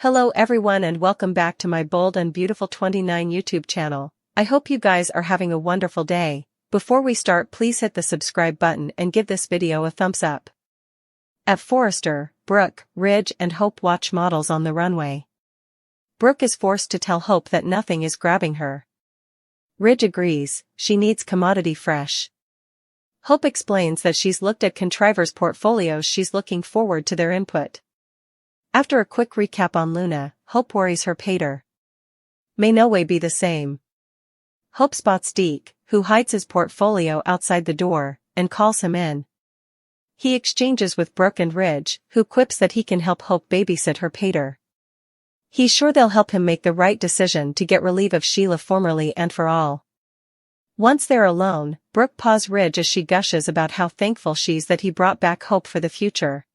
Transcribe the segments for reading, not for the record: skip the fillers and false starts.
Hello everyone and welcome back to my Bold and Beautiful 29 YouTube channel. I hope you guys are having a wonderful day. Before we start, please hit the subscribe button and give this video a thumbs up. At Forrester, Brooke, Ridge and Hope watch models on the runway. Brooke is forced to tell Hope that nothing is grabbing her. Ridge agrees, she needs commodity fresh. Hope explains that she's looked at contrivers' portfolios, she's looking forward to their input. After a quick recap on Luna, Hope worries her pater. May no way be the same. Hope spots Deke, who hides his portfolio outside the door, and calls him in. He exchanges with Brooke and Ridge, who quips that he can help Hope babysit her pater. He's sure they'll help him make the right decision to get relief of Sheila formerly and for all. Once they're alone, Brooke paws Ridge as she gushes about how thankful she's that he brought back hope for the future.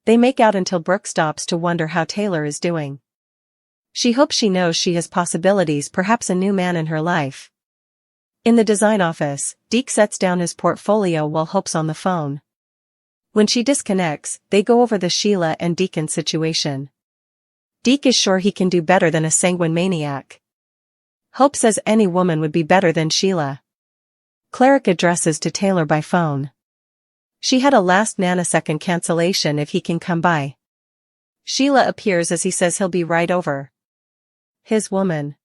They make out until Brooke stops to wonder how Taylor is doing. She hopes she knows she has possibilities, perhaps a new man in her life. In the design office, Deke sets down his portfolio while Hope's on the phone. When she disconnects, they go over the Sheila and Deacon situation. Deke is sure he can do better than a sanguine maniac. Hope says any woman would be better than Sheila. Cleric addresses to Taylor by phone. She had a last nanosecond cancellation if he can come by. Sheila appears as he says he'll be right over. His woman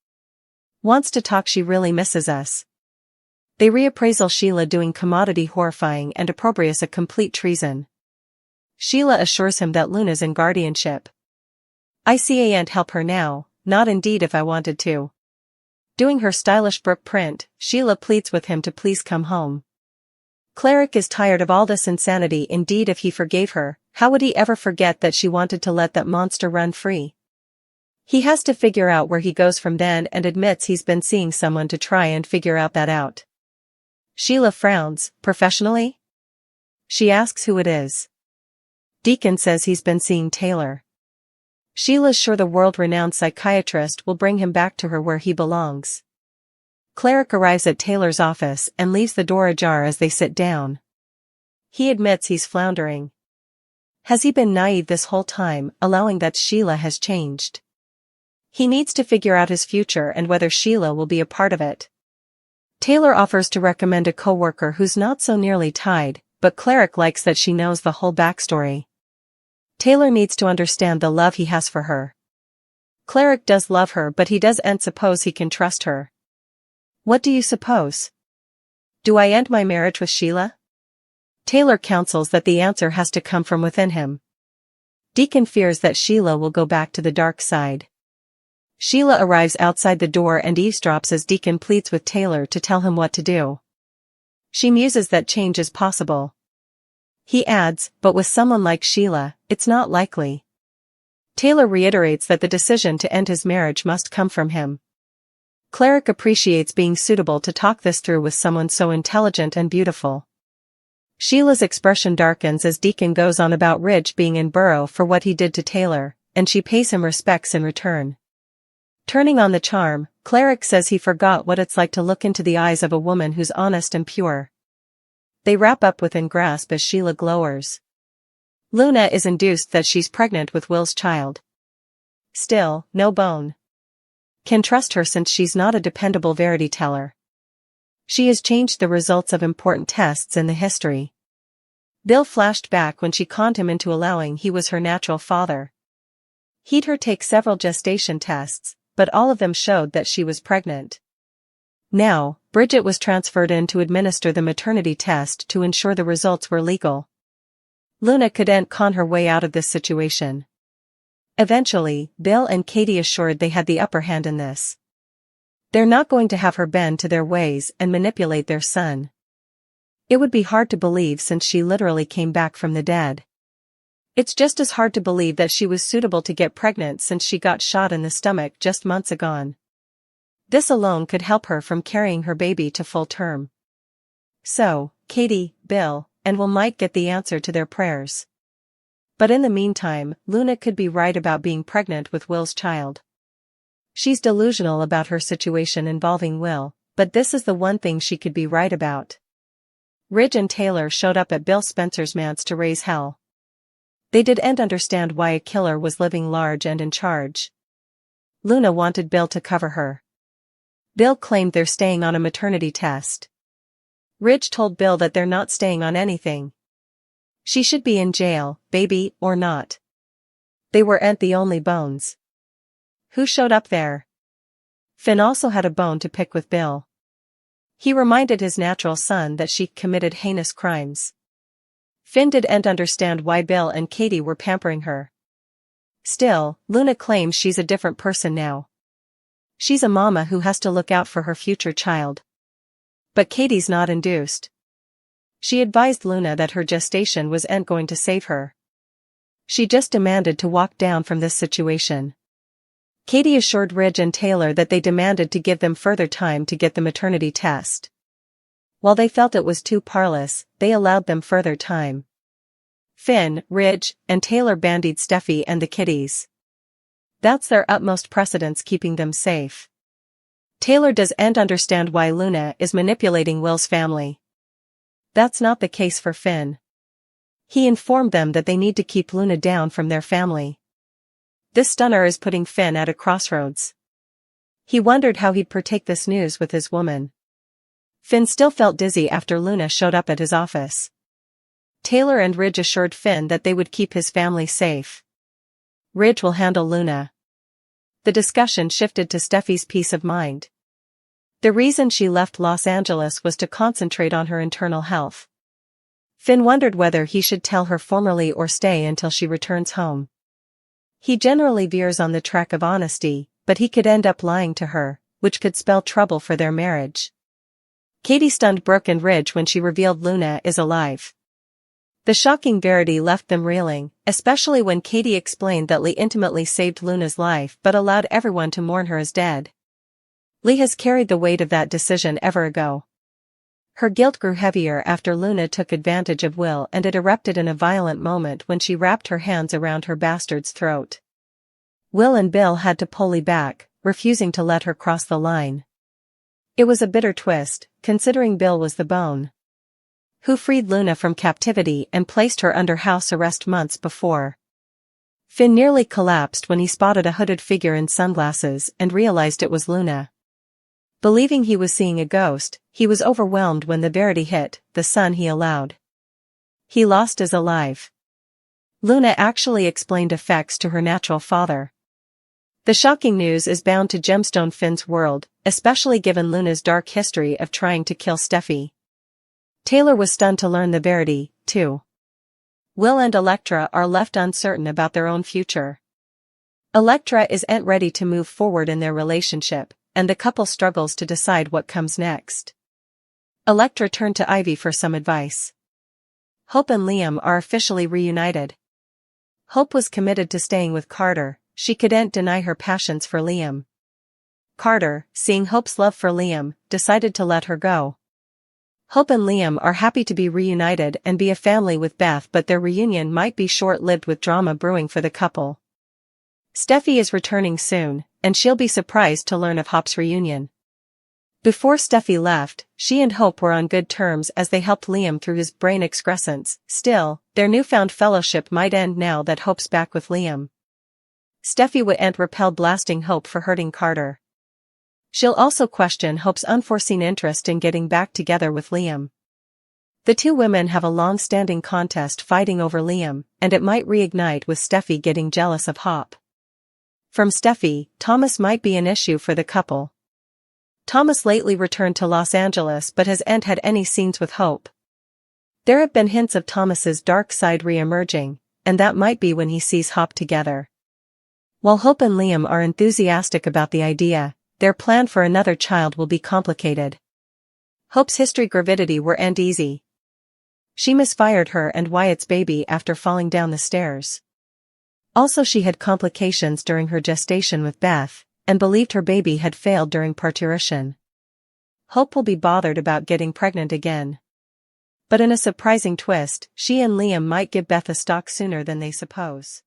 wants to talk, she really misses us. They reappraisal Sheila doing commodity horrifying and opprobrious, a complete treason. Sheila assures him that Luna's in guardianship. I can't help her now, not indeed if I wanted to. Doing her stylish Brooke print, Sheila pleads with him to please come home. Cleric is tired of all this insanity. Indeed, if he forgave her, how would he ever forget that she wanted to let that monster run free? He has to figure out where he goes from then and admits he's been seeing someone to try and figure that out. Sheila frowns. Professionally? She asks who it is. Deacon says he's been seeing Taylor. Sheila's sure the world-renowned psychiatrist will bring him back to her where he belongs. Cleric arrives at Taylor's office and leaves the door ajar as they sit down. He admits he's floundering. Has he been naive this whole time, allowing that Sheila has changed? He needs to figure out his future and whether Sheila will be a part of it. Taylor offers to recommend a co-worker who's not so nearly tied, but Cleric likes that she knows the whole backstory. Taylor needs to understand the love he has for her. Cleric does love her, but he doesn't suppose he can trust her. What do you suppose? Do I end my marriage with Sheila? Taylor counsels that the answer has to come from within him. Deacon fears that Sheila will go back to the dark side. Sheila arrives outside the door and eavesdrops as Deacon pleads with Taylor to tell him what to do. She muses that change is possible. He adds, but with someone like Sheila, it's not likely. Taylor reiterates that the decision to end his marriage must come from him. Cleric appreciates being suitable to talk this through with someone so intelligent and beautiful. Sheila's expression darkens as Deacon goes on about Ridge being in Burrow for what he did to Taylor, and she pays him respects in return. Turning on the charm, Cleric says he forgot what it's like to look into the eyes of a woman who's honest and pure. They wrap up within grasp as Sheila glowers. Luna is induced that she's pregnant with Will's child. Still, no bone can trust her since she's not a dependable verity teller. She has changed the results of important tests in the history. Bill flashed back when she conned him into allowing he was her natural father. He'd her take several gestation tests, but all of them showed that she was pregnant. Now, Bridget was transferred in to administer the maternity test to ensure the results were legal. Luna couldn't con her way out of this situation. Eventually, Bill and Katie assured they had the upper hand in this. They're not going to have her bend to their ways and manipulate their son. It would be hard to believe since she literally came back from the dead. It's just as hard to believe that she was suitable to get pregnant since she got shot in the stomach just months ago. This alone could help her from carrying her baby to full term. So, Katie, Bill, and Will might get the answer to their prayers. But in the meantime, Luna could be right about being pregnant with Will's child. She's delusional about her situation involving Will, but this is the one thing she could be right about. Ridge and Taylor showed up at Bill Spencer's manse to raise hell. They didn't understand why a killer was living large and in charge. Luna wanted Bill to cover her. Bill claimed they're staying on a maternity test. Ridge told Bill that they're not staying on anything. She should be in jail, baby or not. They weren't the only bones. Who showed up there? Finn also had a bone to pick with Bill. He reminded his natural son that she committed heinous crimes. Finn didn't understand why Bill and Katie were pampering her. Still, Luna claims she's a different person now. She's a mama who has to look out for her future child. But Katie's not induced. She advised Luna that her gestation wasn't going to save her. She just demanded to walk down from this situation. Katie assured Ridge and Taylor that they demanded to give them further time to get the maternity test. While they felt it was too parlous, they allowed them further time. Finn, Ridge, and Taylor bandied Steffi and the kiddies. That's their utmost precedence keeping them safe. Taylor doesn't understand why Luna is manipulating Will's family. That's not the case for Finn. He informed them that they need to keep Luna down from their family. This stunner is putting Finn at a crossroads. He wondered how he'd partake this news with his woman. Finn still felt dizzy after Luna showed up at his office. Taylor and Ridge assured Finn that they would keep his family safe. Ridge will handle Luna. The discussion shifted to Steffi's peace of mind. The reason she left Los Angeles was to concentrate on her internal health. Finn wondered whether he should tell her formally or stay until she returns home. He generally veers on the track of honesty, but he could end up lying to her, which could spell trouble for their marriage. Katie stunned Brooke and Ridge when she revealed Luna is alive. The shocking verity left them reeling, especially when Katie explained that Lee intimately saved Luna's life but allowed everyone to mourn her as dead. Lee has carried the weight of that decision ever ago. Her guilt grew heavier after Luna took advantage of Will, and it erupted in a violent moment when she wrapped her hands around her bastard's throat. Will and Bill had to pull Lee back, refusing to let her cross the line. It was a bitter twist, considering Bill was the bone who freed Luna from captivity and placed her under house arrest months before. Finn nearly collapsed when he spotted a hooded figure in sunglasses and realized it was Luna. Believing he was seeing a ghost, he was overwhelmed when the verity hit. The son he allowed. He lost is alive. Luna actually explained effects to her natural father. The shocking news is bound to gemstone Finn's world, especially given Luna's dark history of trying to kill Steffi. Taylor was stunned to learn the verity, too. Will and Elektra are left uncertain about their own future. Elektra isn't ready to move forward in their relationship, and the couple struggles to decide what comes next. Elektra turned to Ivy for some advice. Hope and Liam are officially reunited. Hope was committed to staying with Carter. She couldn't deny her passions for Liam. Carter, seeing Hope's love for Liam, decided to let her go. Hope and Liam are happy to be reunited and be a family with Beth, but their reunion might be short-lived with drama brewing for the couple. Steffi is returning soon, and she'll be surprised to learn of Hop's reunion. Before Steffi left, she and Hope were on good terms as they helped Liam through his brain excrescence. Still, their newfound fellowship might end now that Hope's back with Liam. Steffi wouldn't repel blasting Hope for hurting Carter. She'll also question Hope's unforeseen interest in getting back together with Liam. The two women have a long-standing contest fighting over Liam, and it might reignite with Steffi getting jealous of Hop. From Steffi, Thomas might be an issue for the couple. Thomas lately returned to Los Angeles but hasn't had any scenes with Hope. There have been hints of Thomas's dark side re-emerging, and that might be when he sees Hop together. While Hope and Liam are enthusiastic about the idea, their plan for another child will be complicated. Hope's history gravidity weren't easy. She misfired her and Wyatt's baby after falling down the stairs. Also, she had complications during her gestation with Beth, and believed her baby had failed during parturition. Hope will be bothered about getting pregnant again. But in a surprising twist, she and Liam might give Beth a stalk sooner than they suppose.